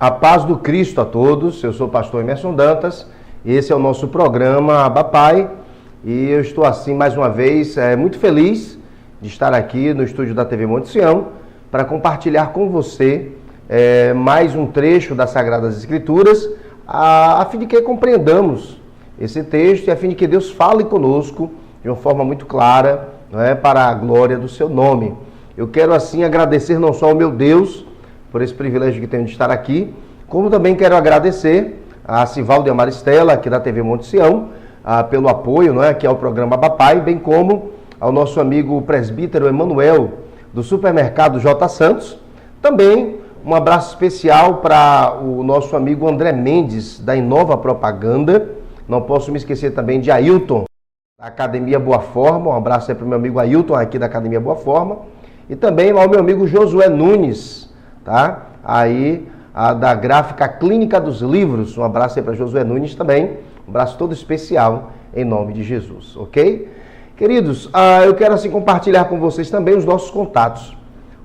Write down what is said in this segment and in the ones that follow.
A paz do Cristo a todos, eu sou o pastor Emerson Dantas, esse é o nosso programa Abba Pai e eu estou assim mais uma vez muito feliz de estar aqui no estúdio da TV Monte Sião para compartilhar com você mais um trecho das Sagradas Escrituras a fim de que compreendamos esse texto e a fim de que Deus fale conosco de uma forma muito clara, não é, para a glória do seu nome. Eu quero assim agradecer não só ao meu Deus por esse privilégio que tenho de estar aqui, como também quero agradecer a Sivaldo e a Maristela, aqui da TV Monte Sião, pelo apoio, não é, aqui ao programa Abba Pai, bem como ao nosso amigo presbítero Emanuel, do supermercado J. Santos. Também um abraço especial para o nosso amigo André Mendes, da Inova Propaganda. Não posso me esquecer também de Ailton, da Academia Boa Forma. Um abraço aí para o meu amigo Ailton, aqui da Academia Boa Forma. E também ao meu amigo Josué Nunes, tá? Aí, da Gráfica Clínica dos Livros. Um abraço aí para Josué Nunes também. Um abraço todo especial em nome de Jesus, ok? Queridos, eu quero assim compartilhar com vocês também os nossos contatos.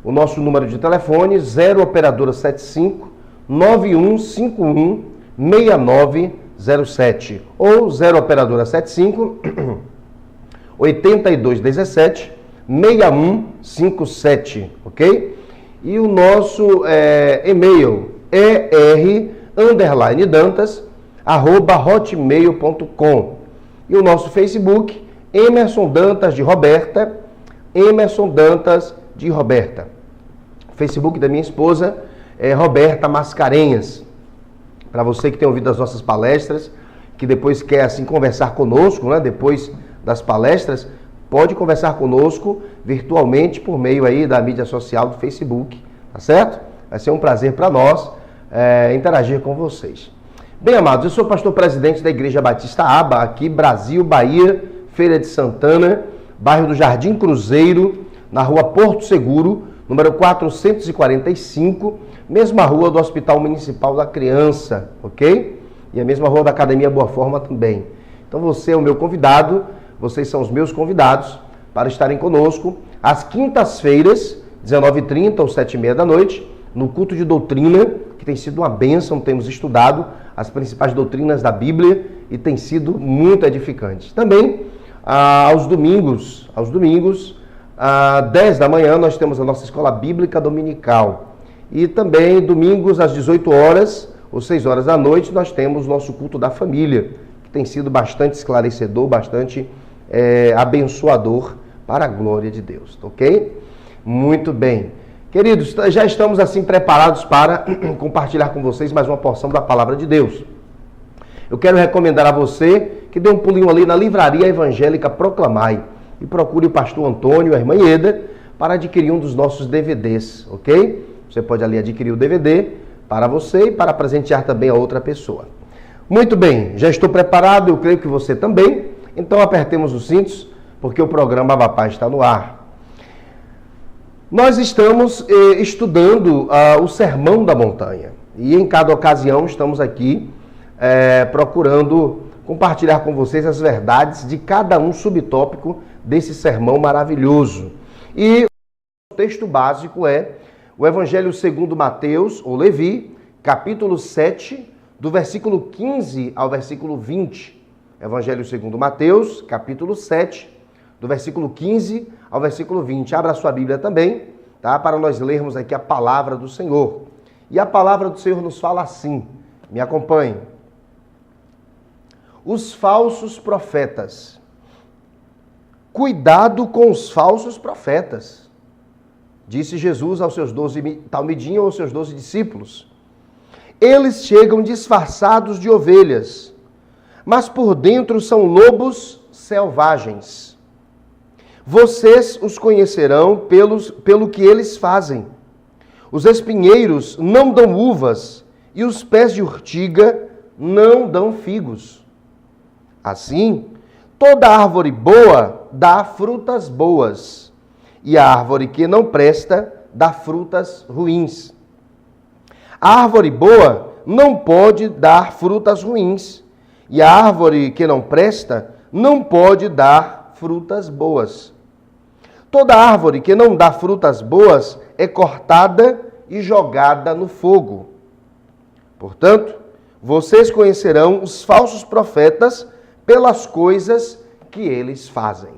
O nosso número de telefone, 0 operadora 75 9151 6907 ou 0 operadora 75 8217 6157, ok? E o nosso e-mail er_dantas@hotmail.com. E o nosso Facebook, Emerson Dantas de Roberta, Emerson Dantas de Roberta. O Facebook da minha esposa é Roberta Mascarenhas. Para você que tem ouvido as nossas palestras, que depois quer assim conversar conosco, né, depois das palestras, pode conversar conosco virtualmente por meio aí da mídia social do Facebook, tá certo? Vai ser um prazer para nós interagir com vocês. Bem, amados, eu sou o pastor presidente da Igreja Batista Abba, aqui Brasil, Bahia, Feira de Santana, bairro do Jardim Cruzeiro, na rua Porto Seguro, número 445, mesma rua do Hospital Municipal da Criança, ok? E a mesma rua da Academia Boa Forma também. Então você é o meu convidado, vocês são os meus convidados para estarem conosco às quintas-feiras, 19h30 ou 7h30 da noite, no culto de doutrina, que tem sido uma bênção. Temos estudado as principais doutrinas da Bíblia e tem sido muito edificante. Também, aos domingos, às 10 da manhã, nós temos a nossa escola bíblica dominical. E também, domingos, às 18 horas ou 6 horas da noite, nós temos o nosso culto da família, que tem sido bastante esclarecedor, bastante abençoador para a glória de Deus, ok? Muito bem. Queridos, já estamos assim preparados para compartilhar com vocês mais uma porção da Palavra de Deus. Eu quero recomendar a você que dê um pulinho ali na Livraria Evangélica Proclamai e procure o pastor Antônio e a irmã Ieda para adquirir um dos nossos DVDs, ok? Você pode ali adquirir o DVD para você e para presentear também a outra pessoa. Muito bem, já estou preparado, eu creio que você também. Então apertemos os cintos, porque o programa Abba Pai está no ar. Nós estamos estudando o Sermão da Montanha. E em cada ocasião estamos aqui procurando compartilhar com vocês as verdades de cada um subtópico desse sermão maravilhoso. E o texto básico é o Evangelho segundo Mateus, ou Levi, capítulo 7, do versículo 15 ao versículo 20. Evangelho segundo Mateus, capítulo 7, do versículo 15 ao versículo 20. Abra a sua Bíblia também, tá? Para nós lermos aqui a palavra do Senhor. E a palavra do Senhor nos fala assim, me acompanhe. Os falsos profetas. Cuidado com os falsos profetas, disse Jesus aos seus 12 talmidim ou aos seus 12 discípulos. Eles chegam disfarçados de ovelhas, mas por dentro são lobos selvagens. Vocês os conhecerão pelo que eles fazem. Os espinheiros não dão uvas e os pés de urtiga não dão figos. Assim, toda árvore boa dá frutas boas, e a árvore que não presta dá frutas ruins. A árvore boa não pode dar frutas ruins, e a árvore que não presta não pode dar frutas boas. Toda árvore que não dá frutas boas é cortada e jogada no fogo. Portanto, vocês conhecerão os falsos profetas pelas coisas que eles fazem.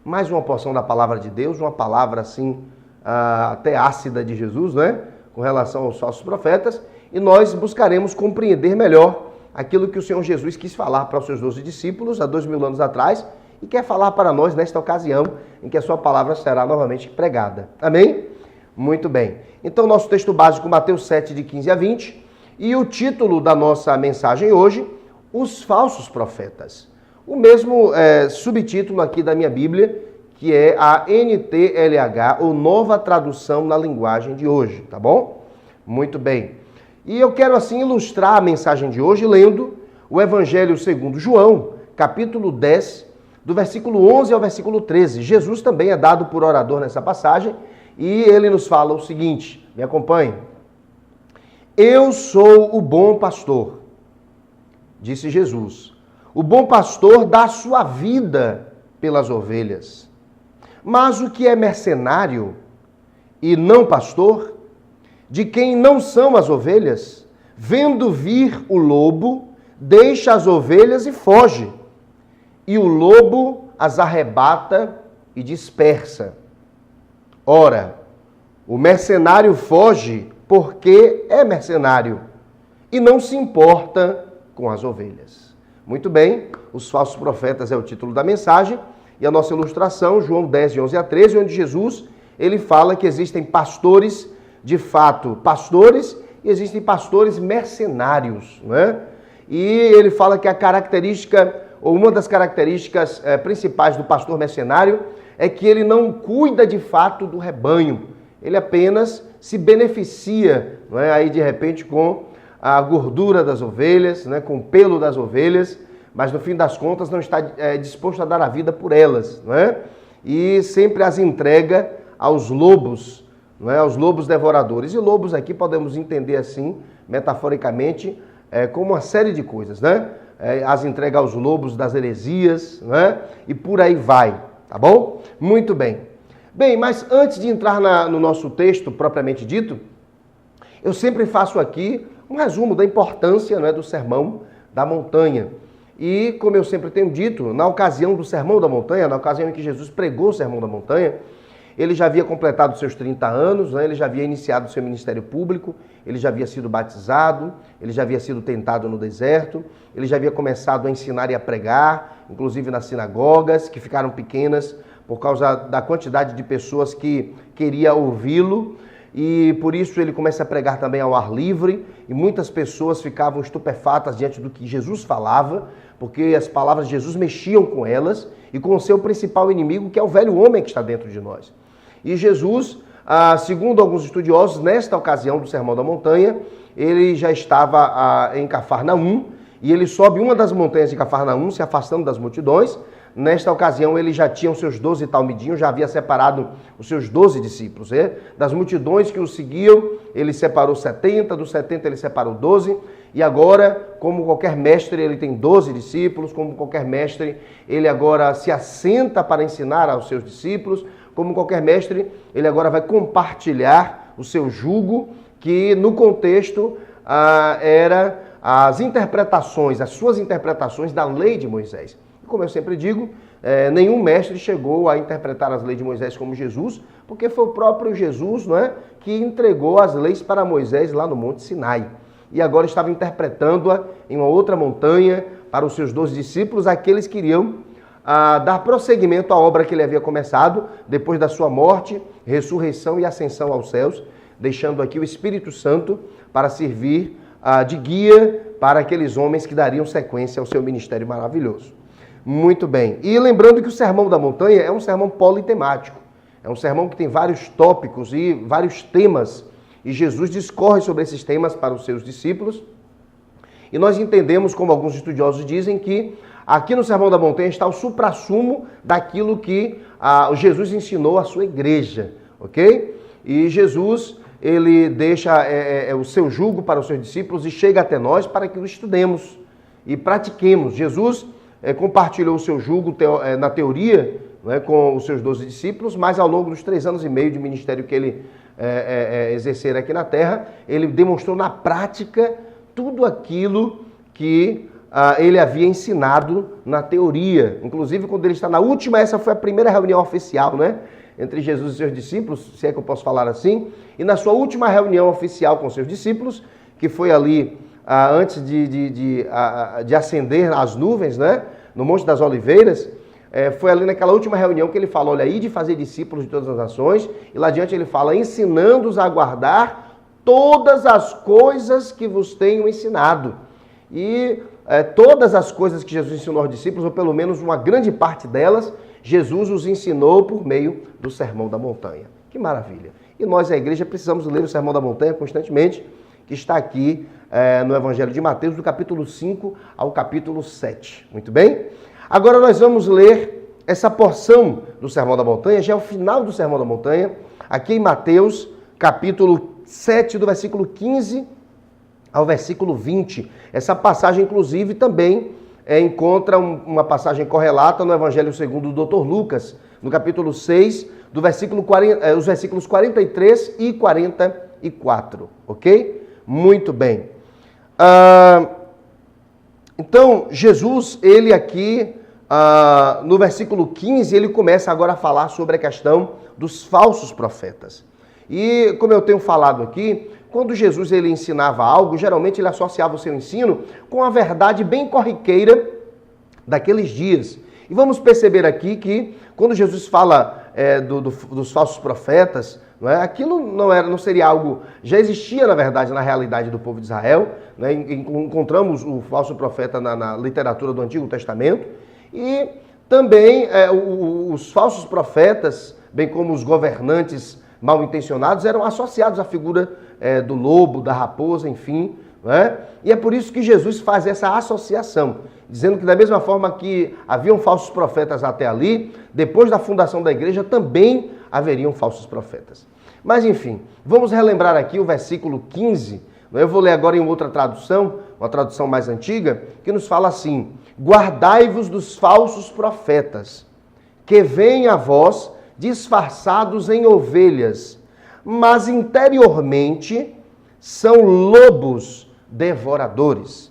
Mais uma porção da palavra de Deus, uma palavra assim, até ácida de Jesus, né? Com relação aos falsos profetas. E nós buscaremos compreender melhor aquilo que o Senhor Jesus quis falar para os seus 12 discípulos há 2000 anos atrás e quer falar para nós nesta ocasião em que a sua palavra será novamente pregada. Amém? Muito bem. Então, nosso texto básico, Mateus 7, de 15 a 20. E o título da nossa mensagem hoje, os falsos profetas. O mesmo subtítulo aqui da minha Bíblia, que é a NTLH, ou Nova Tradução na Linguagem de hoje, tá bom? Muito bem. E eu quero assim ilustrar a mensagem de hoje lendo o Evangelho segundo João, capítulo 10, do versículo 11 ao versículo 13. Jesus também é dado por orador nessa passagem e ele nos fala o seguinte, me acompanhe. Eu sou o bom pastor, disse Jesus. O bom pastor dá sua vida pelas ovelhas. Mas o que é mercenário e não pastor, de quem não são as ovelhas, vendo vir o lobo, deixa as ovelhas e foge. E o lobo as arrebata e dispersa. Ora, o mercenário foge porque é mercenário e não se importa com as ovelhas. Muito bem, os falsos profetas é o título da mensagem e a nossa ilustração, João 10, de 11 a 13, onde Jesus ele fala que existem pastores, de fato, pastores, e existem pastores mercenários, né? E ele fala que a característica, ou uma das características principais do pastor mercenário é que ele não cuida de fato do rebanho, ele apenas se beneficia, não é? Aí de repente com a gordura das ovelhas, né? Com o pelo das ovelhas, mas no fim das contas não está disposto a dar a vida por elas, não é? E sempre as entrega aos lobos, não é? Aos lobos devoradores. E lobos aqui podemos entender assim, metaforicamente, como uma série de coisas, né? As entrega aos lobos das heresias, não é? E por aí vai, tá bom? Muito bem. Bem, mas antes de entrar no nosso texto propriamente dito, eu sempre faço aqui um resumo da importância, né, do Sermão da Montanha. E, como eu sempre tenho dito, na ocasião do Sermão da Montanha, na ocasião em que Jesus pregou o Sermão da Montanha, ele já havia completado seus 30 anos, né? Ele já havia iniciado seu ministério público, ele já havia sido batizado, ele já havia sido tentado no deserto, ele já havia começado a ensinar e a pregar, inclusive nas sinagogas, que ficaram pequenas por causa da quantidade de pessoas que queria ouvi-lo, e por isso ele começa a pregar também ao ar livre, e muitas pessoas ficavam estupefatas diante do que Jesus falava, porque as palavras de Jesus mexiam com elas e com o seu principal inimigo, que é o velho homem que está dentro de nós. E Jesus, segundo alguns estudiosos, nesta ocasião do Sermão da Montanha, ele já estava em Cafarnaum, e ele sobe uma das montanhas de Cafarnaum, se afastando das multidões. Nesta ocasião, ele já tinha os seus 12 talmidinhos, já havia separado os seus 12 discípulos. Das multidões que o seguiam, ele separou 70, dos 70 ele separou 12, e agora, como qualquer mestre, ele tem 12 discípulos, como qualquer mestre, ele agora se assenta para ensinar aos seus discípulos, como qualquer mestre, ele agora vai compartilhar o seu jugo, que no contexto era as interpretações, as suas interpretações da lei de Moisés. Como eu sempre digo, nenhum mestre chegou a interpretar as leis de Moisés como Jesus, porque foi o próprio Jesus, não é, que entregou as leis para Moisés lá no Monte Sinai. E agora estava interpretando-a em uma outra montanha para os seus 12 discípulos, aqueles que iriam dar prosseguimento à obra que ele havia começado depois da sua morte, ressurreição e ascensão aos céus, deixando aqui o Espírito Santo para servir de guia para aqueles homens que dariam sequência ao seu ministério maravilhoso. Muito bem. E lembrando que o Sermão da Montanha é um sermão politemático. É um sermão que tem vários tópicos e vários temas. E Jesus discorre sobre esses temas para os seus discípulos. E nós entendemos, como alguns estudiosos dizem, que aqui no Sermão da Montanha está o suprassumo daquilo que Jesus ensinou à sua igreja. Ok? E Jesus, ele deixa o seu jugo para os seus discípulos e chega até nós para que o estudemos e pratiquemos. Jesus compartilhou o seu jugo na teoria, né, com os seus 12 discípulos, mas ao longo dos 3 anos e meio de ministério que ele exercer aqui na terra, ele demonstrou na prática tudo aquilo que ele havia ensinado na teoria. Inclusive, quando ele está na última, essa foi a primeira reunião oficial, né? Entre Jesus e seus discípulos, se é que eu posso falar assim. E na sua última reunião oficial com seus discípulos, que foi ali antes de ascender as nuvens, né? No Monte das Oliveiras, foi ali naquela última reunião que ele falou, olha, aí de fazer discípulos de todas as nações. E lá adiante ele fala, ensinando-os a guardar todas as coisas que vos tenho ensinado. E todas as coisas que Jesus ensinou aos discípulos, ou pelo menos uma grande parte delas, Jesus os ensinou por meio do Sermão da Montanha. Que maravilha! E nós, a igreja, precisamos ler o Sermão da Montanha constantemente, que está aqui no Evangelho de Mateus, do capítulo 5 ao capítulo 7. Muito bem? Agora nós vamos ler essa porção do Sermão da Montanha, já é o final do Sermão da Montanha, aqui em Mateus, capítulo 7, do versículo 15 ao versículo 20. Essa passagem, inclusive, também encontra uma passagem correlata no Evangelho segundo o Dr. Lucas, no capítulo 6, do versículo 40, os versículos 43 e 44, ok? Muito bem. Então, Jesus, ele aqui, no versículo 15, ele começa agora a falar sobre a questão dos falsos profetas. E, como eu tenho falado aqui, quando Jesus ele ensinava algo, geralmente ele associava o seu ensino com a verdade bem corriqueira daqueles dias. E vamos perceber aqui que quando Jesus fala dos falsos profetas, não é? Aquilo não seria algo, já existia na verdade na realidade do povo de Israel, né? Encontramos o falso profeta na literatura do Antigo Testamento, e também os falsos profetas, bem como os governantes mal intencionados, eram associados à figura do lobo, da raposa, enfim. Não é? E é por isso que Jesus faz essa associação, dizendo que da mesma forma que haviam falsos profetas até ali, depois da fundação da igreja também haveriam falsos profetas. Mas enfim, vamos relembrar aqui o versículo 15. Eu vou ler agora em outra tradução, uma tradução mais antiga, que nos fala assim: guardai-vos dos falsos profetas, que vêm a vós disfarçados em ovelhas, mas interiormente são lobos devoradores.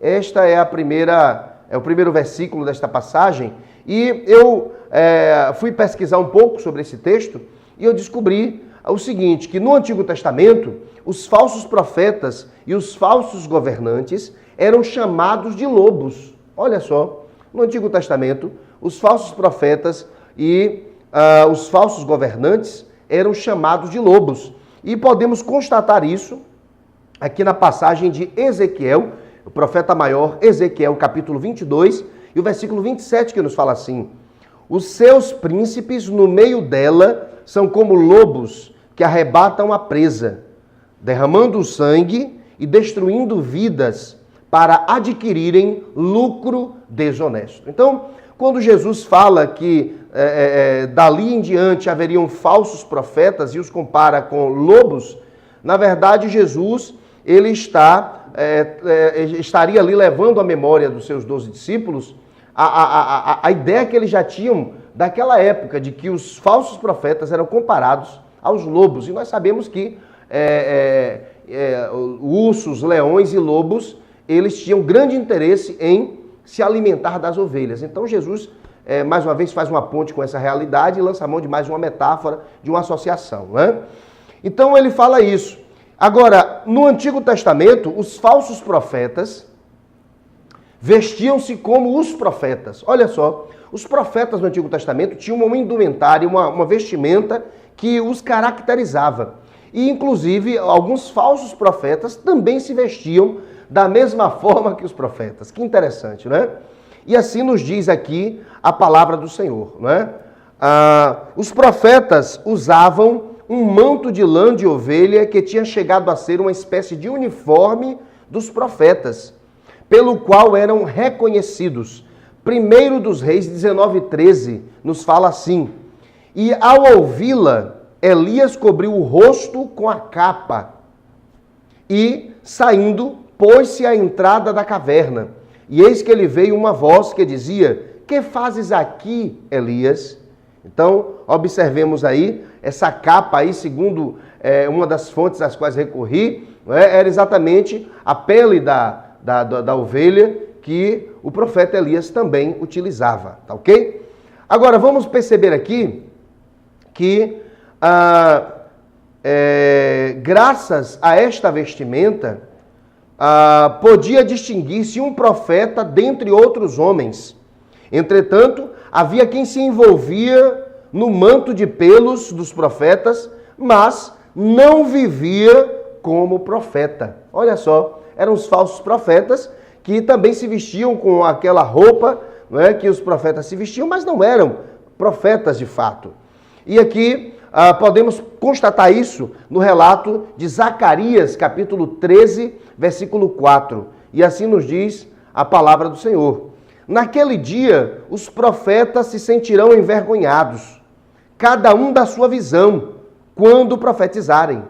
Esta é o primeiro versículo desta passagem, e eu fui pesquisar um pouco sobre esse texto e eu descobri o seguinte, que no Antigo Testamento os falsos profetas e os falsos governantes eram chamados de lobos. Olha só, no Antigo Testamento os falsos profetas e os falsos governantes eram chamados de lobos. E podemos constatar isso aqui na passagem de Ezequiel, o profeta maior, Ezequiel, capítulo 22, e o versículo 27, que nos fala assim: os seus príncipes no meio dela são como lobos que arrebatam a presa, derramando o sangue e destruindo vidas para adquirirem lucro desonesto. Então, quando Jesus fala que dali em diante haveriam falsos profetas e os compara com lobos, na verdade Jesus ele estaria ali levando à memória dos seus 12 discípulos a ideia que eles já tinham daquela época, de que os falsos profetas eram comparados aos lobos. E nós sabemos que ursos, leões e lobos, eles tinham grande interesse em se alimentar das ovelhas. Então Jesus, mais uma vez, faz uma ponte com essa realidade e lança a mão de mais uma metáfora, de uma associação, né? Então ele fala isso. Agora, no Antigo Testamento, os falsos profetas vestiam-se como os profetas. Olha só, os profetas do Antigo Testamento tinham uma indumentária, uma vestimenta que os caracterizava. E, inclusive, alguns falsos profetas também se vestiam da mesma forma que os profetas. Que interessante, né? E assim nos diz aqui a palavra do Senhor, né? Os profetas usavam um manto de lã de ovelha que tinha chegado a ser uma espécie de uniforme dos profetas, pelo qual eram reconhecidos. 1 dos Reis 19:13 nos fala assim: e ao ouvi-la, Elias cobriu o rosto com a capa e, saindo, pôs-se à entrada da caverna. E eis que ele veio uma voz que dizia: que fazes aqui, Elias? Então, observemos aí essa capa aí, segundo uma das fontes às quais recorri, não é? Era exatamente a pele da ovelha que o profeta Elias também utilizava, tá ok? Agora, vamos perceber aqui que, graças a esta vestimenta, podia distinguir-se um profeta dentre outros homens. Entretanto, havia quem se envolvia no manto de pelos dos profetas, mas não vivia como profeta. Olha só, eram os falsos profetas que também se vestiam com aquela roupa, não é, que os profetas se vestiam, mas não eram profetas de fato. E aqui podemos constatar isso no relato de Zacarias, capítulo 13, versículo 4. E assim nos diz a palavra do Senhor. Naquele dia, os profetas se sentirão envergonhados, cada um da sua visão, quando profetizarem.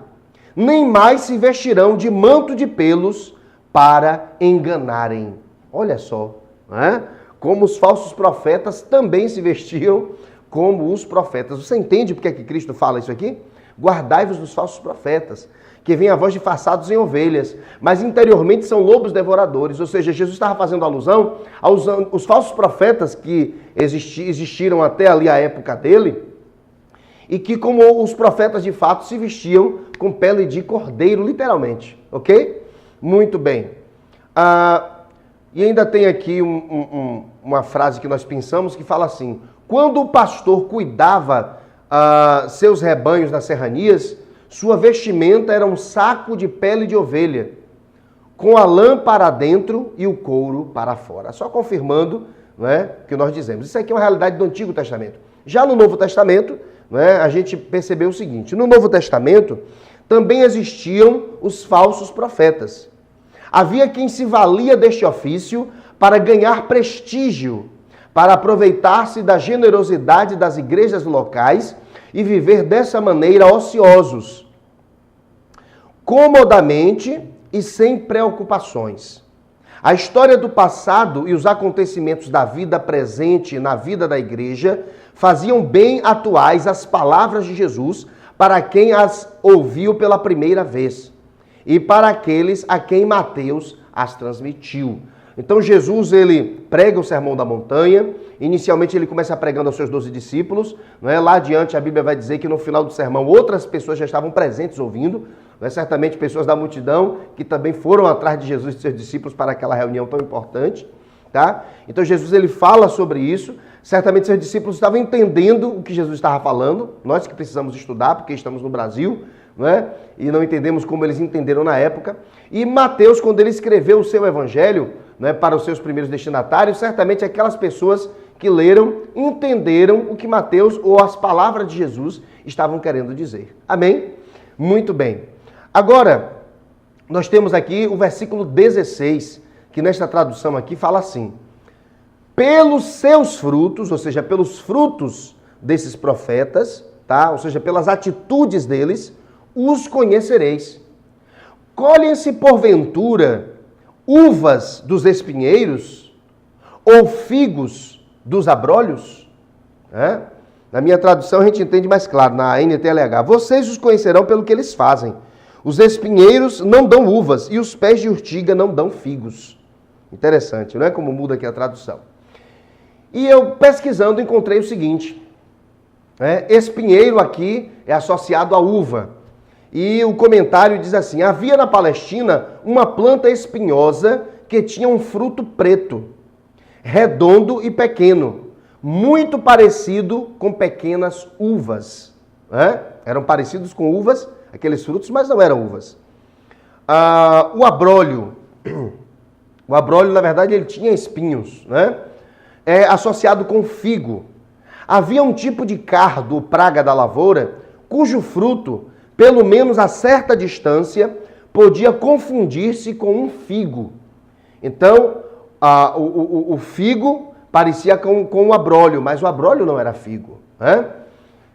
Nem mais se vestirão de manto de pelos para enganarem. Olha só, não é? Como os falsos profetas também se vestiam como os profetas. Você entende porque é que Cristo fala isso aqui? Guardai-vos dos falsos profetas, que vêm a voz de disfarçados em ovelhas, mas interiormente são lobos devoradores. Ou seja, Jesus estava fazendo alusão aos falsos profetas que existiram até ali a época dele, e que, como os profetas de fato, se vestiam com pele de cordeiro, literalmente. Ok? Muito bem. E ainda tem aqui uma frase que nós pensamos que fala assim: quando o pastor cuidava seus rebanhos nas serranias, sua vestimenta era um saco de pele de ovelha, com a lã para dentro e o couro para fora. Só confirmando, não é, o que nós dizemos. Isso aqui é uma realidade do Antigo Testamento. Já no Novo Testamento, não é, a gente percebeu o seguinte: no Novo Testamento também existiam os falsos profetas. Havia quem se valia deste ofício para ganhar prestígio, para aproveitar-se da generosidade das igrejas locais e viver dessa maneira ociosos, comodamente e sem preocupações. A história do passado e os acontecimentos da vida presente na vida da igreja faziam bem atuais as palavras de Jesus para quem as ouviu pela primeira vez e para aqueles a quem Mateus as transmitiu. Então Jesus, ele prega o Sermão da Montanha. Inicialmente ele começa pregando aos seus 12 discípulos, não é? Lá adiante a Bíblia vai dizer que no final do sermão outras pessoas já estavam presentes ouvindo, não é? Certamente pessoas da multidão que também foram atrás de Jesus e seus discípulos para aquela reunião tão importante, tá? Então Jesus, ele fala sobre isso. Certamente seus discípulos estavam entendendo o que Jesus estava falando, nós que precisamos estudar porque estamos no Brasil, não é? E não entendemos como eles entenderam na época. E Mateus, quando ele escreveu o seu evangelho, não é, para os seus primeiros destinatários, certamente aquelas pessoas que leram entenderam o que Mateus ou as palavras de Jesus estavam querendo dizer. Amém? Muito bem. Agora, nós temos aqui o versículo 16, que nesta tradução aqui fala assim: pelos seus frutos, ou seja, pelos frutos desses profetas, tá? Ou seja, pelas atitudes deles, os conhecereis. Colhem-se porventura uvas dos espinheiros ou figos dos abrolhos? Na minha tradução a gente entende mais claro, na NTLH. Vocês os conhecerão pelo que eles fazem. Os espinheiros não dão uvas e os pés de urtiga não dão figos. Interessante, não é como muda aqui a tradução. E eu, pesquisando, encontrei o seguinte: espinheiro aqui é associado à uva. E o comentário diz assim: havia na Palestina uma planta espinhosa que tinha um fruto preto, redondo e pequeno, muito parecido com pequenas uvas. Eram parecidos com uvas, aqueles frutos, mas não eram uvas. O abrolho, na verdade, ele tinha espinhos, né? É associado com figo. Havia um tipo de cardo, praga da lavoura, cujo fruto, pelo menos a certa distância, podia confundir-se com um figo. Então, o figo parecia com o abrolho, mas o abrolho não era figo.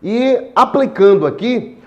E aplicando aqui,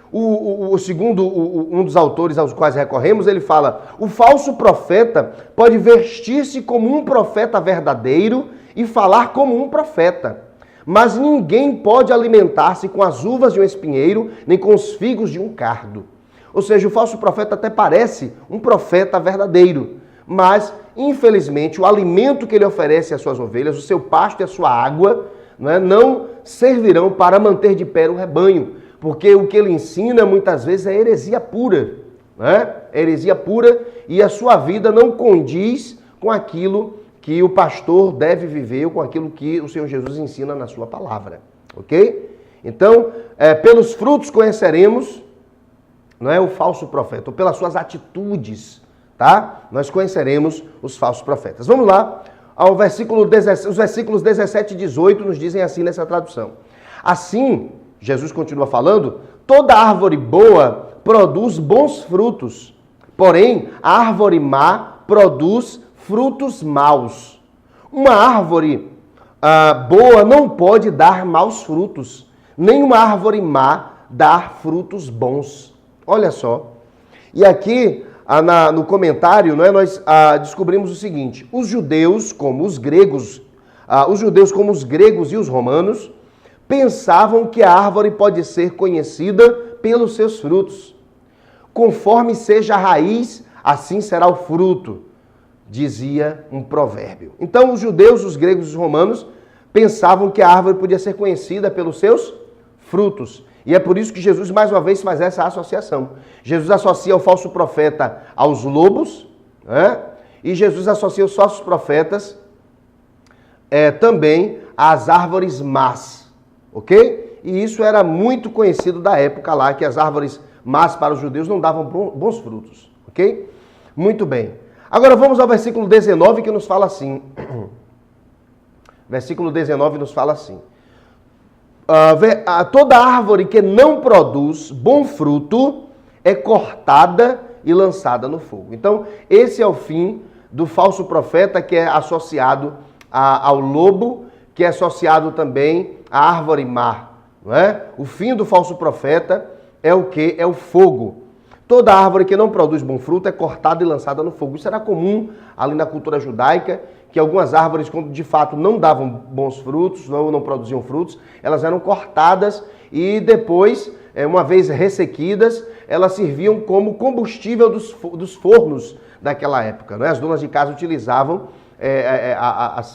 segundo um dos autores aos quais recorremos, ele fala: o falso profeta pode vestir-se como um profeta verdadeiro e falar como um profeta. Mas ninguém pode alimentar-se com as uvas de um espinheiro, nem com os figos de um cardo. Ou seja, o falso profeta até parece um profeta verdadeiro, mas, infelizmente, o alimento que ele oferece às suas ovelhas, o seu pasto e a sua água, não servirão para manter de pé o rebanho, porque o que ele ensina muitas vezes é heresia pura, É heresia pura, e a sua vida não condiz com aquilo que o pastor deve viver, ou com aquilo que o Senhor Jesus ensina na sua palavra, ok? Então, pelos frutos conheceremos, o falso profeta, ou pelas suas atitudes, tá? Nós conheceremos os falsos profetas. Vamos lá, ao versículo 17, os versículos 17 e 18 nos dizem assim nessa tradução. Assim, Jesus continua falando, toda árvore boa produz bons frutos, porém a árvore má produz frutos maus. Uma árvore boa não pode dar maus frutos, nem uma árvore má dar frutos bons. Olha só. E aqui, no comentário, nós descobrimos o seguinte: os judeus, como os gregos e os romanos, pensavam que a árvore pode ser conhecida pelos seus frutos. Conforme seja a raiz, assim será o fruto, dizia um provérbio. Então, os judeus, os gregos e os romanos pensavam que a árvore podia ser conhecida pelos seus frutos. E é por isso que Jesus, mais uma vez, faz essa associação. Jesus associa o falso profeta aos lobos, e Jesus associa os falsos profetas também às árvores más, ok? E isso era muito conhecido da época lá, que as árvores más para os judeus não davam bons frutos, ok? Muito bem. Agora vamos ao versículo 19, que nos fala assim. Versículo 19 nos fala assim. Toda árvore que não produz bom fruto é cortada e lançada no fogo. Então, esse é o fim do falso profeta, que é associado ao lobo, que é associado também à árvore má. Não é? O fim do falso profeta é o quê? É o fogo. Toda árvore que não produz bom fruto é cortada e lançada no fogo. Isso era comum ali na cultura judaica, que algumas árvores, quando de fato não davam bons frutos, não produziam frutos, elas eram cortadas e depois, uma vez ressequidas, elas serviam como combustível dos fornos daquela época. As donas de casa utilizavam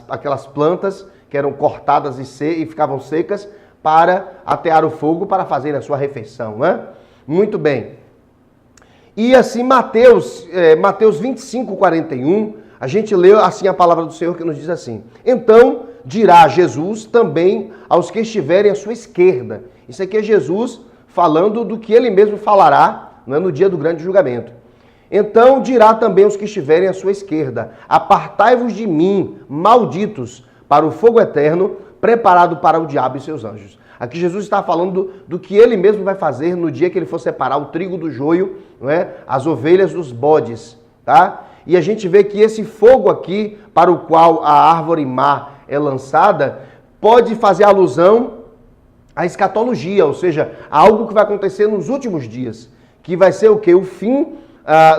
aquelas plantas que eram cortadas e ficavam secas para atear o fogo, para fazer a sua refeição. Muito bem. E assim, Mateus 25, 41, a gente lê assim a palavra do Senhor, que nos diz assim: então dirá Jesus também aos que estiverem à sua esquerda. Isso aqui é Jesus falando do que ele mesmo falará no dia do grande julgamento. Então dirá também aos que estiverem à sua esquerda: apartai-vos de mim, malditos, para o fogo eterno, preparado para o diabo e seus anjos. Aqui Jesus está falando do que ele mesmo vai fazer no dia que ele for separar o trigo do joio, as ovelhas dos bodes, tá? E a gente vê que esse fogo aqui, para o qual a árvore má é lançada, pode fazer alusão à escatologia, ou seja, a algo que vai acontecer nos últimos dias, que vai ser o quê? O fim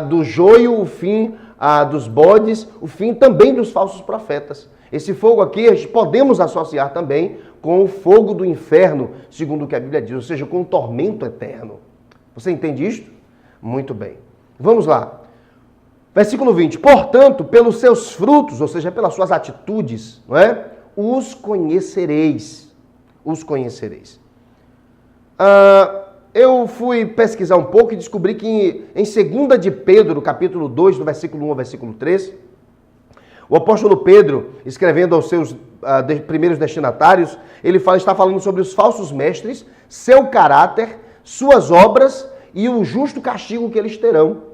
do joio, o fim dos bodes, o fim também dos falsos profetas. Esse fogo aqui, a gente podemos associar também com o fogo do inferno, segundo o que a Bíblia diz, ou seja, com o tormento eterno. Você entende isto? Muito bem. Vamos lá. Versículo 20. Portanto, pelos seus frutos, ou seja, pelas suas atitudes, os conhecereis. Os conhecereis. Eu fui pesquisar um pouco e descobri que em 2 de Pedro, capítulo 2, do versículo 1 ao versículo 3, o apóstolo Pedro, escrevendo aos seus primeiros destinatários, ele está falando sobre os falsos mestres, seu caráter, suas obras e o justo castigo que eles terão.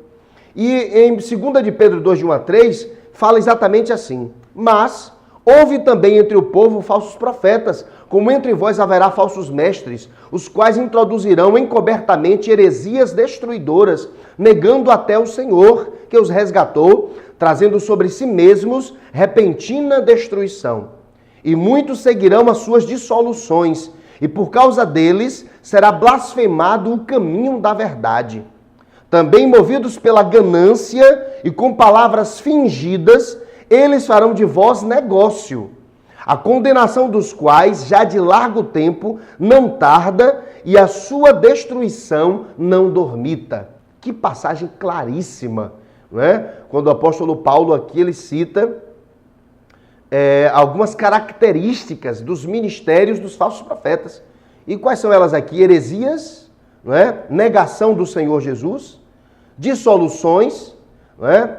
E em 2 de Pedro 2, de 1 a 3, fala exatamente assim: mas houve também entre o povo falsos profetas, como entre vós haverá falsos mestres, os quais introduzirão encobertamente heresias destruidoras, negando até o Senhor que os resgatou, trazendo sobre si mesmos repentina destruição. E muitos seguirão as suas dissoluções, e por causa deles será blasfemado o caminho da verdade. Também movidos pela ganância e com palavras fingidas, eles farão de vós negócio, a condenação dos quais já de largo tempo não tarda e a sua destruição não dormita. Que passagem claríssima, não é? Quando o apóstolo Paulo aqui, ele cita algumas características dos ministérios dos falsos profetas. E quais são elas aqui? Heresias, não é? Negação do Senhor Jesus, dissoluções, não é?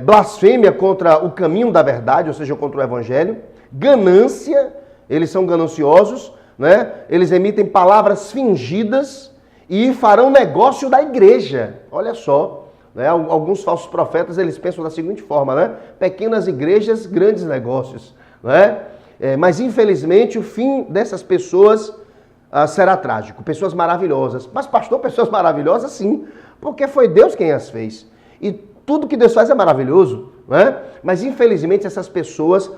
Blasfêmia contra o caminho da verdade, ou seja, contra o evangelho, ganância, eles são gananciosos, né? Eles emitem palavras fingidas e farão negócio da igreja. Olha só, né? Alguns falsos profetas, eles pensam da seguinte forma, né? Pequenas igrejas, grandes negócios, né? Mas infelizmente o fim dessas pessoas será trágico. Pessoas maravilhosas. Mas pastor, pessoas maravilhosas sim, porque foi Deus quem as fez. E tudo que Deus faz é maravilhoso, né? Mas infelizmente essas pessoas,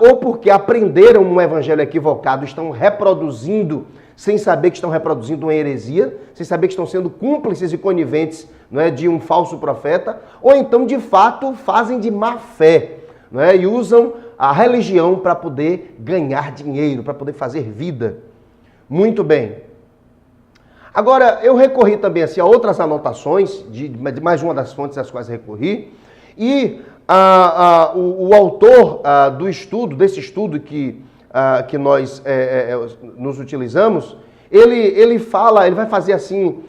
ou porque aprenderam um evangelho equivocado, estão reproduzindo, sem saber que estão reproduzindo uma heresia, sem saber que estão sendo cúmplices e coniventes, não é, de um falso profeta, ou então de fato fazem de má fé, não é, e usam a religião para poder ganhar dinheiro, para poder fazer vida. Muito bem. Agora, eu recorri também assim, a outras anotações, de mais uma das fontes às quais recorri, e o autor desse estudo que nós nos utilizamos, ele vai fazer assim,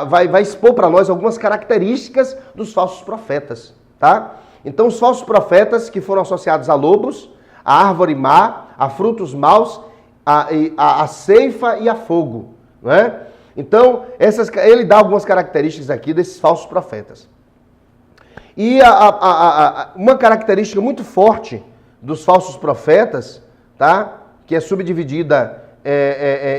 vai expor para nós algumas características dos falsos profetas, tá? Então, os falsos profetas que foram associados a lobos, a árvore má, a frutos maus, a ceifa e a fogo, não é? Então, ele dá algumas características aqui desses falsos profetas. E uma característica muito forte dos falsos profetas, tá? Que é subdividida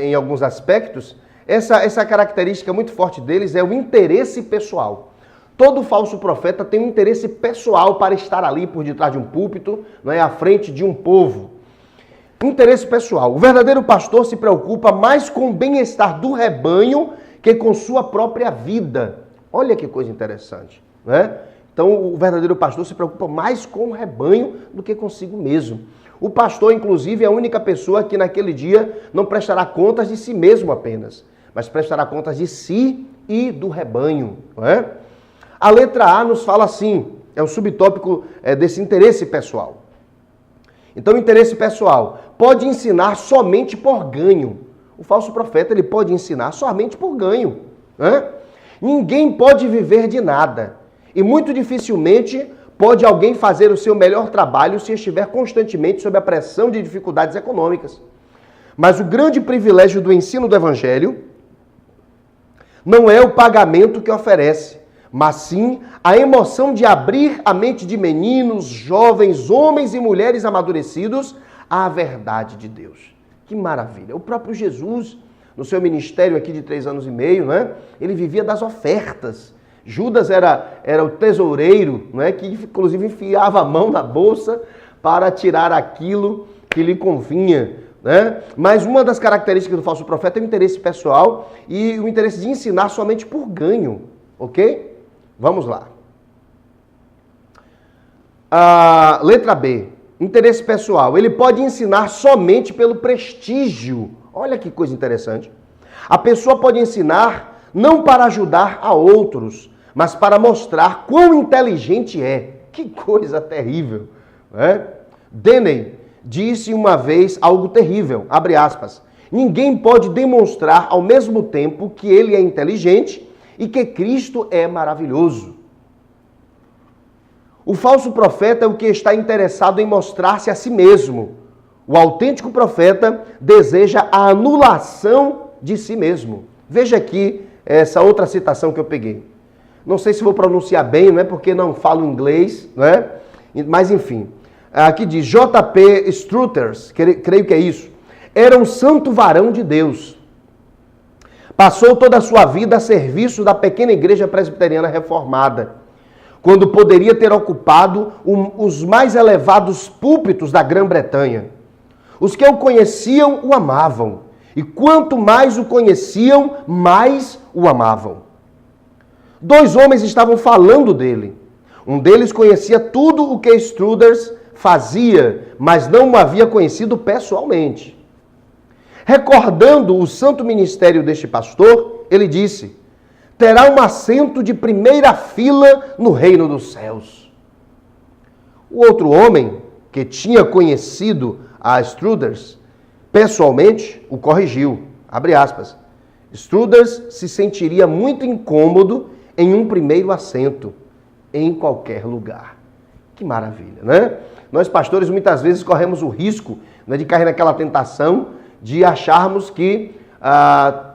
em alguns aspectos, essa característica muito forte deles é o interesse pessoal. Todo falso profeta tem um interesse pessoal para estar ali por detrás de um púlpito, não é, à frente de um povo. Interesse pessoal. O verdadeiro pastor se preocupa mais com o bem-estar do rebanho que com sua própria vida. Olha que coisa interessante, né? Então, o verdadeiro pastor se preocupa mais com o rebanho do que consigo mesmo. O pastor, inclusive, é a única pessoa que naquele dia não prestará contas de si mesmo apenas, mas prestará contas de si e do rebanho, não é? A letra A nos fala assim, é o subtópico desse interesse pessoal. Então, o interesse pessoal pode ensinar somente por ganho. O falso profeta, ele pode ensinar somente por ganho, né? Ninguém pode viver de nada. E muito dificilmente pode alguém fazer o seu melhor trabalho se estiver constantemente sob a pressão de dificuldades econômicas. Mas o grande privilégio do ensino do evangelho não é o pagamento que oferece, mas sim a emoção de abrir a mente de meninos, jovens, homens e mulheres amadurecidos à verdade de Deus. Que maravilha! O próprio Jesus, no seu ministério aqui de 3 anos e meio, né, ele vivia das ofertas. Judas era o tesoureiro, né, que inclusive enfiava a mão na bolsa para tirar aquilo que lhe convinha, né? Mas uma das características do falso profeta é o interesse pessoal e o interesse de ensinar somente por ganho, ok? Vamos lá. Letra B. Interesse pessoal. Ele pode ensinar somente pelo prestígio. Olha que coisa interessante. A pessoa pode ensinar não para ajudar a outros, mas para mostrar quão inteligente é. Que coisa terrível, né? Denney disse uma vez algo terrível, abre aspas, ninguém pode demonstrar ao mesmo tempo que ele é inteligente e que Cristo é maravilhoso. O falso profeta é o que está interessado em mostrar-se a si mesmo. O autêntico profeta deseja a anulação de si mesmo. Veja aqui essa outra citação que eu peguei. Não sei se vou pronunciar bem, não é porque não falo inglês, não é? Mas enfim, aqui diz J.P. Struthers, creio que é isso, era um santo varão de Deus. Passou toda a sua vida a serviço da pequena igreja presbiteriana reformada, quando poderia ter ocupado os mais elevados púlpitos da Grã-Bretanha. Os que o conheciam o amavam, e quanto mais o conheciam, mais o amavam. 2 homens estavam falando dele. Um deles conhecia tudo o que Struthers fazia, mas não o havia conhecido pessoalmente. Recordando o santo ministério deste pastor, ele disse, terá um assento de primeira fila no reino dos céus. O outro homem, que tinha conhecido a Struders pessoalmente, o corrigiu. Abre aspas. Struders se sentiria muito incômodo em um primeiro assento, em qualquer lugar. Que maravilha, né? Nós, pastores, muitas vezes corremos o risco, né, de cair naquela tentação de acharmos que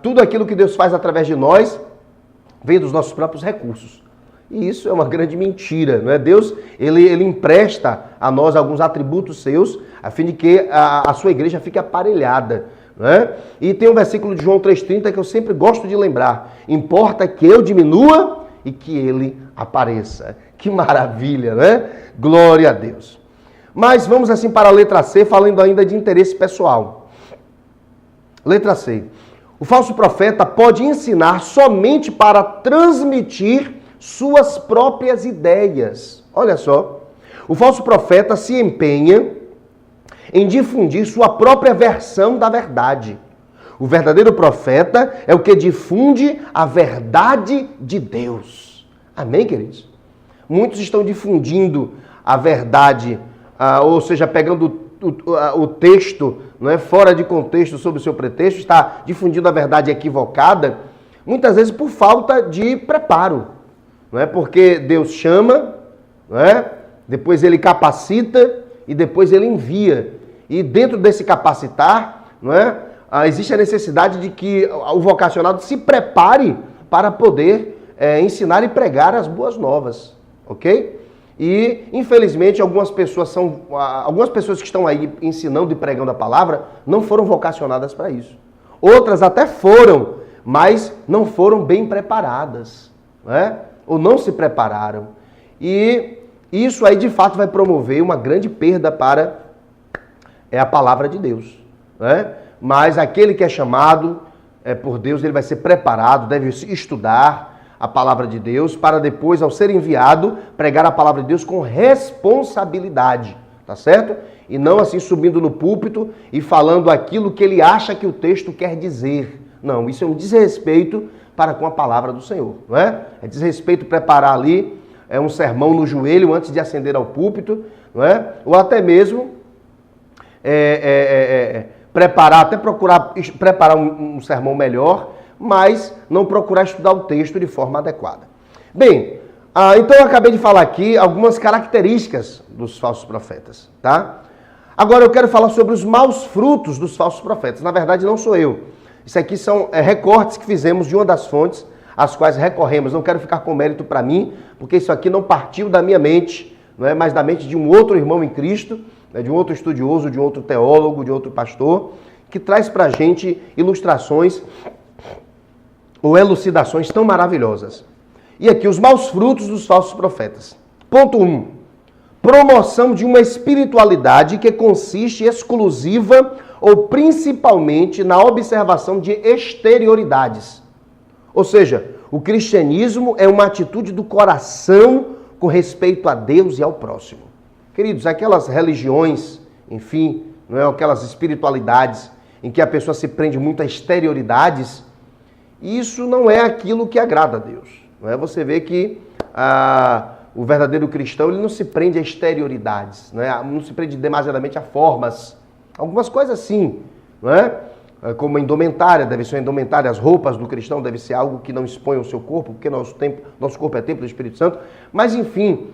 tudo aquilo que Deus faz através de nós vem dos nossos próprios recursos. E isso é uma grande mentira, não é? Deus, ele empresta a nós alguns atributos seus, a fim de que a sua igreja fique aparelhada, não é? E tem um versículo de João 3,30 que eu sempre gosto de lembrar. Importa que eu diminua e que ele apareça. Que maravilha, né? Glória a Deus. Mas vamos assim para a letra C, falando ainda de interesse pessoal. Letra C. O falso profeta pode ensinar somente para transmitir suas próprias ideias. Olha só. O falso profeta se empenha em difundir sua própria versão da verdade. O verdadeiro profeta é o que difunde a verdade de Deus. Amém, queridos? Muitos estão difundindo a verdade, ou seja, pegando o texto, não é, fora de contexto, sob o seu pretexto, está difundindo a verdade equivocada, muitas vezes por falta de preparo. Não é? Porque Deus chama, não é? Depois ele capacita e depois ele envia. E dentro desse capacitar, não é? Existe a necessidade de que o vocacionado se prepare para poder ensinar e pregar as boas novas, ok? E, infelizmente, algumas pessoas que estão aí ensinando e pregando a palavra não foram vocacionadas para isso. Outras até foram, mas não foram bem preparadas, não é? Ou não se prepararam. E isso aí, de fato, vai promover uma grande perda para a palavra de Deus, não é? Mas aquele que é chamado por Deus, ele vai ser preparado, deve estudar a palavra de Deus, para depois, ao ser enviado, pregar a palavra de Deus com responsabilidade, tá certo? E não assim subindo no púlpito e falando aquilo que ele acha que o texto quer dizer. Não, isso é um desrespeito para com a palavra do Senhor, não é? É desrespeito preparar ali um sermão no joelho antes de ascender ao púlpito, não é? Ou até mesmo preparar um sermão melhor, mas não procurar estudar o texto de forma adequada. Bem, então eu acabei de falar aqui algumas características dos falsos profetas, tá? Agora eu quero falar sobre os maus frutos dos falsos profetas. Na verdade, não sou eu. Isso aqui são recortes que fizemos de uma das fontes às quais recorremos. Não quero ficar com mérito para mim, porque isso aqui não partiu da minha mente, não é, mas da mente de um outro irmão em Cristo, né, de um outro estudioso, de um outro teólogo, de outro pastor, que traz para a gente ilustrações ou elucidações tão maravilhosas. E aqui, os maus frutos dos falsos profetas. Ponto 1. Promoção de uma espiritualidade que consiste exclusiva ou principalmente na observação de exterioridades. Ou seja, o cristianismo é uma atitude do coração com respeito a Deus e ao próximo. Queridos, aquelas religiões, enfim, não é, aquelas espiritualidades em que a pessoa se prende muito a exterioridades, isso não é aquilo que agrada a Deus. Não é? Você vê que o verdadeiro cristão ele não se prende a exterioridades, não se prende demasiadamente a formas. Algumas coisas sim, não é? Como a indumentária, deve ser uma indumentária, as roupas do cristão deve ser algo que não expõe o seu corpo, porque nosso corpo é templo do Espírito Santo. Mas enfim,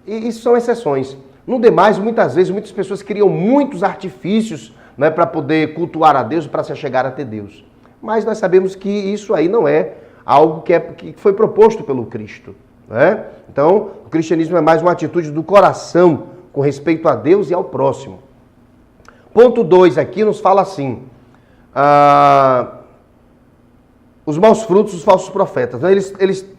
isso são exceções. No demais, muitas vezes, muitas pessoas criam muitos artifícios, né, para poder cultuar a Deus, para se chegar até Deus. Mas nós sabemos que isso aí não é algo que foi proposto pelo Cristo, né? Então, o cristianismo é mais uma atitude do coração com respeito a Deus e ao próximo. Ponto 2 aqui nos fala assim, os maus frutos dos falsos profetas. Né?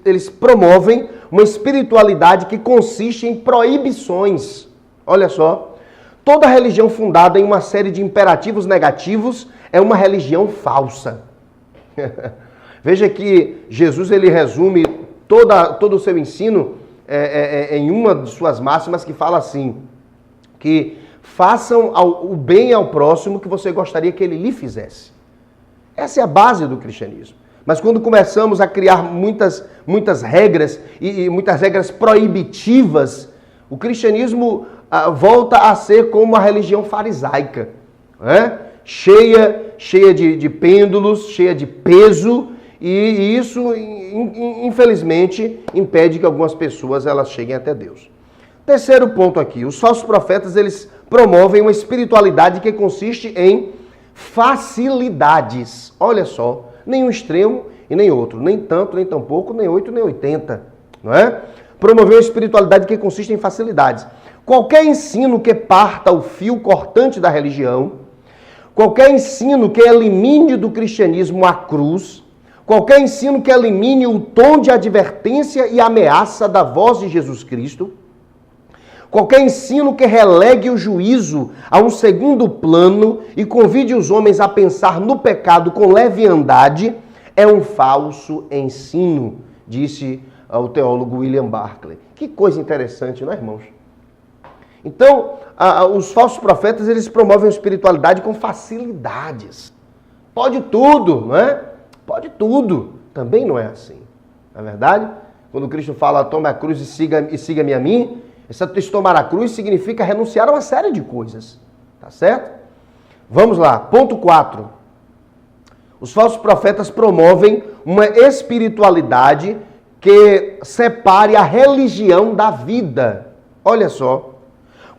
Eles promovem uma espiritualidade que consiste em proibições. Olha só. Toda religião fundada em uma série de imperativos negativos é uma religião falsa. Veja que Jesus ele resume todo o seu ensino em uma de suas máximas que fala assim, que façam o bem ao próximo que você gostaria que ele lhe fizesse. Essa é a base do cristianismo. Mas quando começamos a criar muitas regras e muitas regras proibitivas, o cristianismo volta a ser como uma religião farisaica, né? cheia de pêndulos, cheia de peso, e isso, infelizmente, impede que algumas pessoas elas cheguem até Deus. Terceiro ponto aqui, os falsos profetas, eles promovem uma espiritualidade que consiste em facilidades. Olha só, nem um extremo e nem outro, nem tanto, nem tão pouco, nem 8, nem 80, não é? Promover uma espiritualidade que consiste em facilidades. Qualquer ensino que parta o fio cortante da religião, qualquer ensino que elimine do cristianismo a cruz, qualquer ensino que elimine o tom de advertência e ameaça da voz de Jesus Cristo, qualquer ensino que relegue o juízo a um segundo plano e convide os homens a pensar no pecado com leviandade, é um falso ensino, disse o teólogo William Barclay. Que coisa interessante, não é, irmãos? Então, os falsos profetas, eles promovem a espiritualidade com facilidades. Pode tudo, não é? Pode tudo. Também não é assim. Não é verdade? Quando Cristo fala, tome a cruz e siga-me a mim, esse tomar a cruz significa renunciar a uma série de coisas. Tá certo? Vamos lá. Ponto 4. Os falsos profetas promovem uma espiritualidade que separe a religião da vida. Olha só.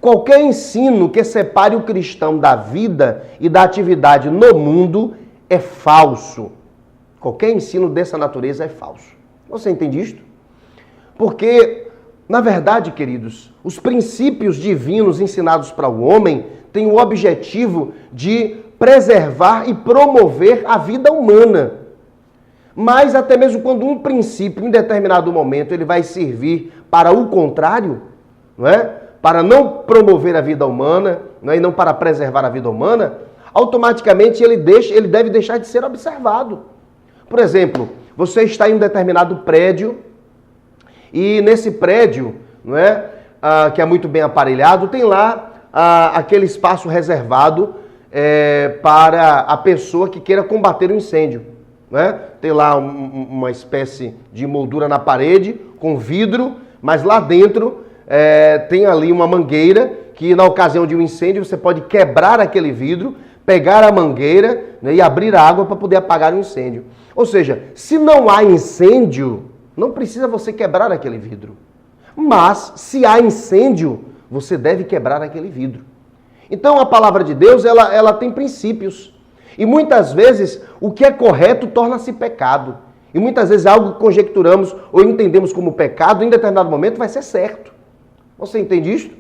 Qualquer ensino que separe o cristão da vida e da atividade no mundo é falso. Qualquer ensino dessa natureza é falso. Você entende isto? Porque, na verdade, queridos, os princípios divinos ensinados para o homem têm o objetivo de preservar e promover a vida humana. Mas até mesmo quando um princípio, em determinado momento, ele vai servir para o contrário, não é? Para não promover a vida humana, não é? E não para preservar a vida humana, automaticamente ele deve deixar de ser observado. Por exemplo, você está em um determinado prédio e nesse prédio, não é? Que é muito bem aparelhado, tem lá aquele espaço reservado para a pessoa que queira combater o incêndio. Né? Tem lá uma espécie de moldura na parede com vidro, mas lá dentro tem ali uma mangueira que na ocasião de um incêndio você pode quebrar aquele vidro, pegar a mangueira, né, e abrir a água para poder apagar o incêndio. Ou seja, se não há incêndio, não precisa você quebrar aquele vidro. Mas se há incêndio, você deve quebrar aquele vidro. Então a palavra de Deus, ela tem princípios. E muitas vezes o que é correto torna-se pecado. E muitas vezes algo que conjecturamos ou entendemos como pecado, em determinado momento vai ser certo. Você entende isto?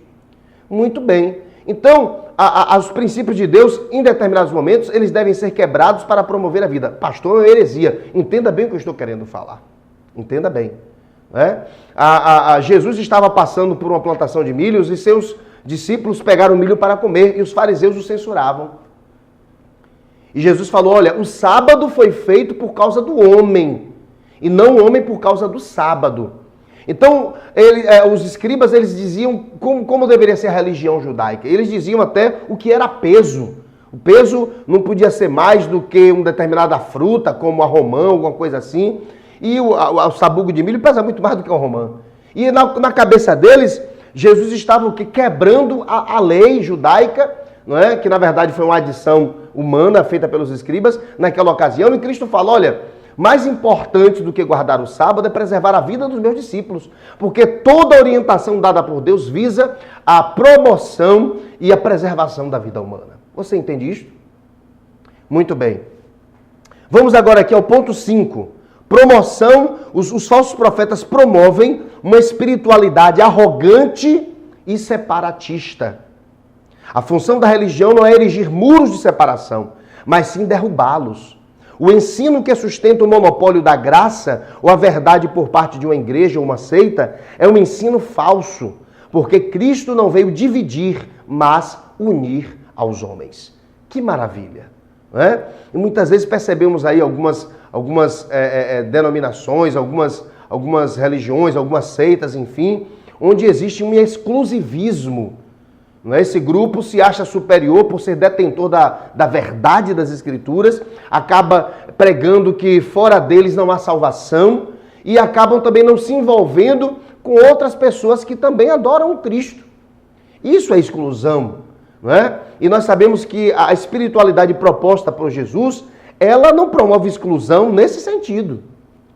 Muito bem. Então, os princípios de Deus, em determinados momentos, eles devem ser quebrados para promover a vida. Pastor, é uma heresia. Entenda bem o que eu estou querendo falar. Entenda bem. Né? Jesus estava passando por uma plantação de milhos e seus discípulos pegaram milho para comer e os fariseus o censuravam. E Jesus falou, olha, o sábado foi feito por causa do homem e não o homem por causa do sábado. Então, os escribas, eles diziam como deveria ser a religião judaica. Eles diziam até o que era peso. O peso não podia ser mais do que uma determinada fruta, como a romã, alguma coisa assim. E o sabugo de milho pesa muito mais do que a romã. E na cabeça deles, Jesus estava quebrando a lei judaica, não é? Que na verdade foi uma adição humana feita pelos escribas naquela ocasião. E Cristo fala, olha, mais importante do que guardar o sábado é preservar a vida dos meus discípulos. Porque toda a orientação dada por Deus visa a promoção e a preservação da vida humana. Você entende isso? Muito bem. Vamos agora aqui ao ponto 5. Promoção, os falsos profetas promovem uma espiritualidade arrogante e separatista. A função da religião não é erigir muros de separação, mas sim derrubá-los. O ensino que sustenta o monopólio da graça ou a verdade por parte de uma igreja ou uma seita é um ensino falso, porque Cristo não veio dividir, mas unir aos homens. Que maravilha! Não é? E muitas vezes percebemos aí algumas denominações, algumas religiões, algumas seitas, enfim, onde existe um exclusivismo. Não é? Esse grupo se acha superior por ser detentor da verdade das Escrituras, acaba pregando que fora deles não há salvação e acabam também não se envolvendo com outras pessoas que também adoram o Cristo. Isso é exclusão, não é? E nós sabemos que a espiritualidade proposta por Jesus, ela não promove exclusão nesse sentido.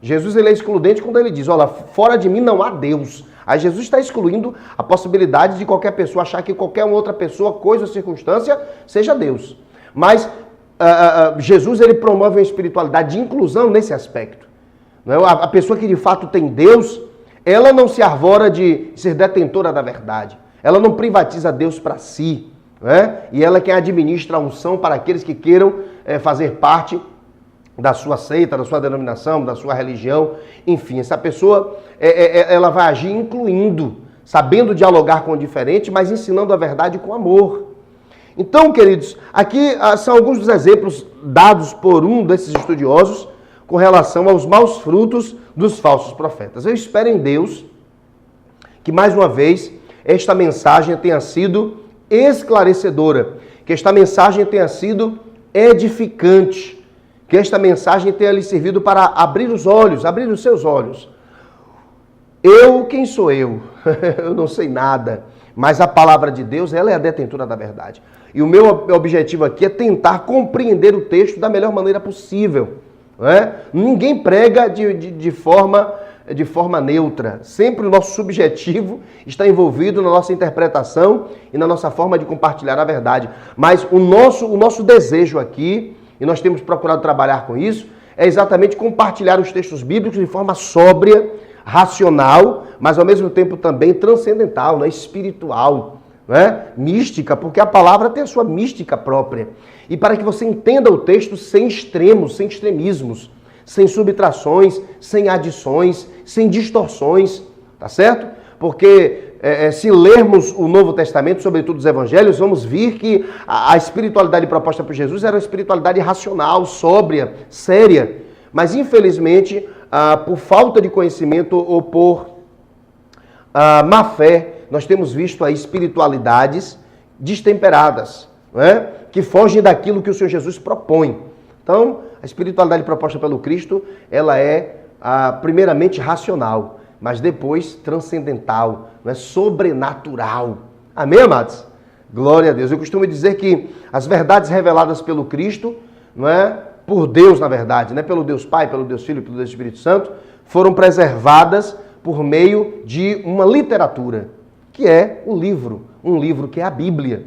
Jesus ele é excludente quando ele diz, olha, fora de mim não há Deus. Aí Jesus está excluindo a possibilidade de qualquer pessoa achar que qualquer outra pessoa, coisa ou circunstância seja Deus. Mas Jesus ele promove uma espiritualidade de inclusão nesse aspecto. Não é? A pessoa que de fato tem Deus, ela não se arvora de ser detentora da verdade. Ela não privatiza Deus para si. Não é? E ela é quem administra a unção para aqueles que queiram fazer parte da sua seita, da sua denominação, da sua religião, enfim, essa pessoa, ela vai agir incluindo, sabendo dialogar com o diferente, mas ensinando a verdade com amor. Então, queridos, aqui são alguns dos exemplos dados por um desses estudiosos com relação aos maus frutos dos falsos profetas. Eu espero em Deus que, mais uma vez, esta mensagem tenha sido esclarecedora, que esta mensagem tenha sido edificante, que esta mensagem tenha lhe servido para abrir os olhos, abrir os seus olhos. Quem sou eu? Eu não sei nada, mas a palavra de Deus, ela é a detentora da verdade. E o meu objetivo aqui é tentar compreender o texto da melhor maneira possível. Não é? Ninguém prega de forma neutra. Sempre o nosso subjetivo está envolvido na nossa interpretação e na nossa forma de compartilhar a verdade. Mas o nosso desejo aqui, e nós temos procurado trabalhar com isso, é exatamente compartilhar os textos bíblicos de forma sóbria, racional, mas ao mesmo tempo também transcendental, não é? Espiritual, não é? Mística, porque a palavra tem a sua mística própria. E para que você entenda o texto sem extremos, sem extremismos, sem subtrações, sem adições, sem distorções, tá certo? Porque se lermos o Novo Testamento, sobretudo os Evangelhos, vamos ver que a espiritualidade proposta por Jesus era uma espiritualidade racional, sóbria, séria. Mas, infelizmente, por falta de conhecimento ou por má fé, nós temos visto aí espiritualidades destemperadas, não é? Que fogem daquilo que o Senhor Jesus propõe. Então, a espiritualidade proposta pelo Cristo, ela é primeiramente racional, mas depois transcendental, não é? Sobrenatural. Amém, amados? Glória a Deus. Eu costumo dizer que as verdades reveladas pelo Cristo, não é? Por Deus, na verdade, né? Pelo Deus Pai, pelo Deus Filho, pelo Deus Espírito Santo, foram preservadas por meio de uma literatura, que é o livro, um livro que é a Bíblia.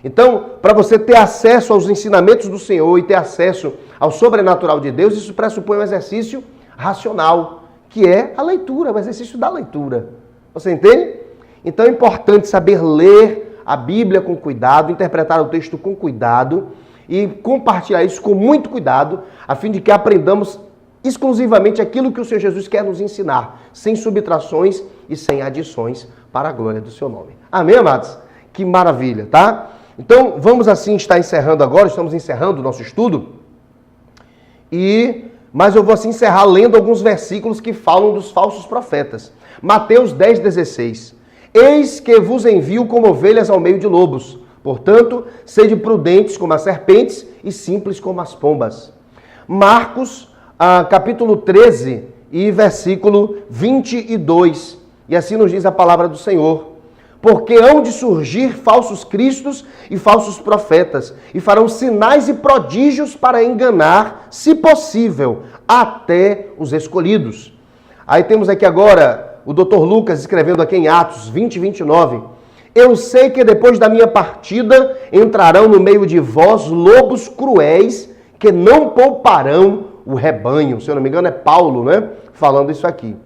Então, para você ter acesso aos ensinamentos do Senhor e ter acesso ao sobrenatural de Deus, isso pressupõe um exercício racional, que é a leitura, o exercício da leitura. Você entende? Então é importante saber ler a Bíblia com cuidado, interpretar o texto com cuidado e compartilhar isso com muito cuidado, a fim de que aprendamos exclusivamente aquilo que o Senhor Jesus quer nos ensinar, sem subtrações e sem adições, para a glória do seu nome. Amém, amados? Que maravilha, tá? Então, vamos assim estar encerrando agora, estamos encerrando o nosso estudo, mas eu vou assim encerrar lendo alguns versículos que falam dos falsos profetas. Mateus 10:16. Eis que vos envio como ovelhas ao meio de lobos. Portanto, sede prudentes como as serpentes e simples como as pombas. Marcos, capítulo 13 e versículo 22. E assim nos diz a palavra do Senhor. Porque hão de surgir falsos cristos e falsos profetas, e farão sinais e prodígios para enganar, se possível, até os escolhidos. Aí temos aqui agora o Dr. Lucas escrevendo aqui em Atos 20:29. Eu sei que depois da minha partida entrarão no meio de vós lobos cruéis que não pouparão o rebanho. Se eu não me engano é Paulo, né? Falando isso aqui.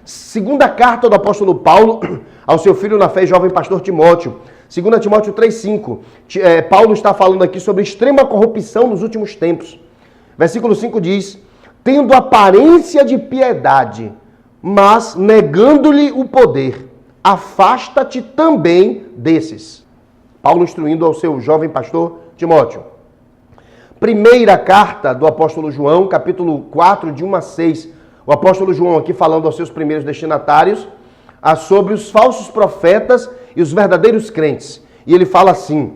Segunda carta do apóstolo Paulo ao seu filho na fé, jovem pastor Timóteo. 2 Timóteo 3:5. Paulo está falando aqui sobre extrema corrupção nos últimos tempos. Versículo 5 diz: tendo aparência de piedade, mas negando-lhe o poder, afasta-te também desses. Paulo instruindo ao seu jovem pastor Timóteo. Primeira carta do apóstolo João, capítulo 4, de 1-6. O apóstolo João aqui falando aos seus primeiros destinatários sobre os falsos profetas e os verdadeiros crentes. E ele fala assim: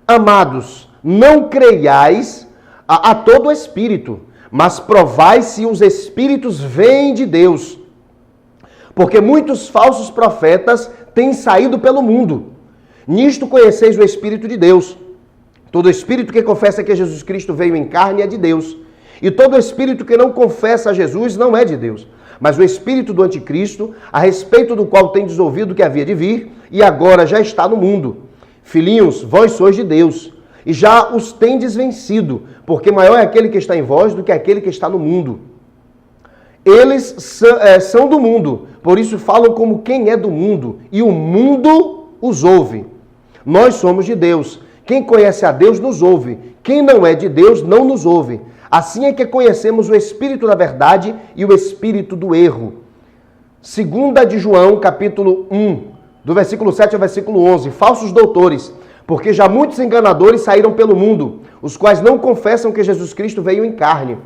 amados, não creiais a todo espírito, mas provai se os espíritos vêm de Deus. Porque muitos falsos profetas têm saído pelo mundo. Nisto conheceis o Espírito de Deus. Todo espírito que confessa que Jesus Cristo veio em carne é de Deus. E todo espírito que não confessa a Jesus não é de Deus. Mas o espírito do anticristo, a respeito do qual tendes ouvido que havia de vir, e agora já está no mundo. Filhinhos, vós sois de Deus, e já os tendes vencido, porque maior é aquele que está em vós do que aquele que está no mundo. Eles são do mundo, por isso falam como quem é do mundo, e o mundo os ouve. Nós somos de Deus. Quem conhece a Deus nos ouve. Quem não é de Deus não nos ouve. Assim é que conhecemos o espírito da verdade e o espírito do erro. 2 de João, capítulo 1, do versículo 7 ao versículo 11. Falsos doutores, porque já muitos enganadores saíram pelo mundo, os quais não confessam que Jesus Cristo veio em carne.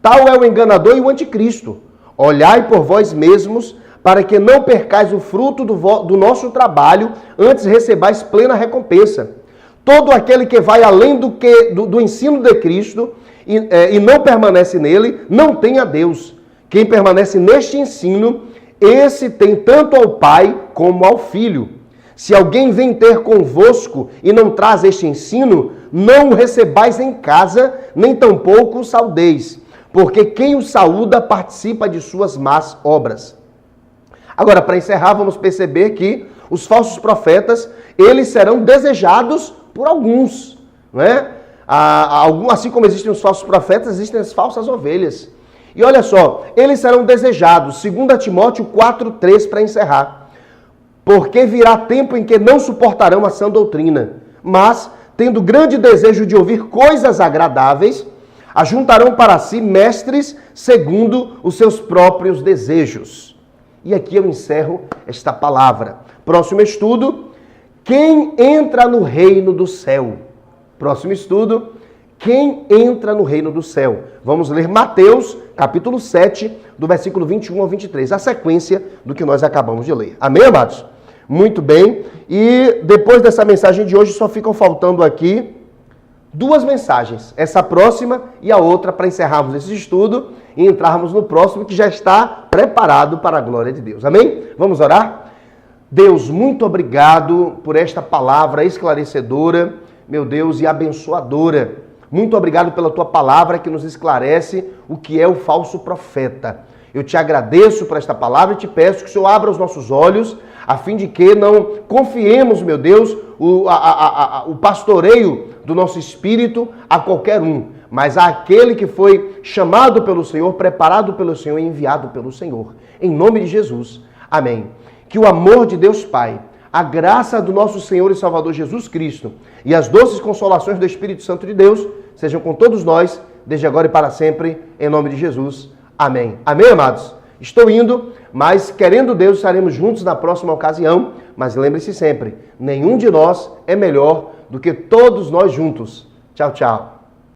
Tal é o enganador e o anticristo. Olhai por vós mesmos, para que não percais o fruto do nosso trabalho, antes recebais plena recompensa. Todo aquele que vai além do ensino de Cristo e não permanece nele, não tem a Deus. Quem permanece neste ensino, esse tem tanto ao Pai como ao Filho. Se alguém vem ter convosco e não traz este ensino, não o recebais em casa, nem tampouco o saudeis, porque quem o saúda participa de suas más obras. Agora, para encerrar, vamos perceber que os falsos profetas, eles serão desejados por alguns, não é? Assim como existem os falsos profetas, existem as falsas ovelhas. E olha só, eles serão desejados, 2 Timóteo 4:3, para encerrar. Porque virá tempo em que não suportarão a sã doutrina, mas, tendo grande desejo de ouvir coisas agradáveis, ajuntarão para si mestres segundo os seus próprios desejos. E aqui eu encerro esta palavra. Próximo estudo, quem entra no reino do céu? Próximo estudo, quem entra no reino do céu? Vamos ler Mateus, capítulo 7, do versículo 21 ao 23, a sequência do que nós acabamos de ler. Amém, amados? Muito bem. E depois dessa mensagem de hoje, só ficam faltando aqui 2 mensagens. Essa próxima e a outra para encerrarmos esse estudo e entrarmos no próximo que já está preparado para a glória de Deus. Amém? Vamos orar? Deus, muito obrigado por esta palavra esclarecedora, meu Deus, e abençoadora. Muito obrigado pela tua palavra que nos esclarece o que é o falso profeta. Eu te agradeço por esta palavra e te peço que o Senhor abra os nossos olhos, a fim de que não confiemos, meu Deus, o pastoreio do nosso espírito a qualquer um, mas àquele que foi chamado pelo Senhor, preparado pelo Senhor e enviado pelo Senhor. Em nome de Jesus. Amém. Que o amor de Deus Pai, a graça do nosso Senhor e Salvador Jesus Cristo e as doces consolações do Espírito Santo de Deus sejam com todos nós, desde agora e para sempre, em nome de Jesus. Amém. Amém, amados? Estou indo, mas querendo Deus, estaremos juntos na próxima ocasião. Mas lembre-se sempre, nenhum de nós é melhor do que todos nós juntos. Tchau, tchau.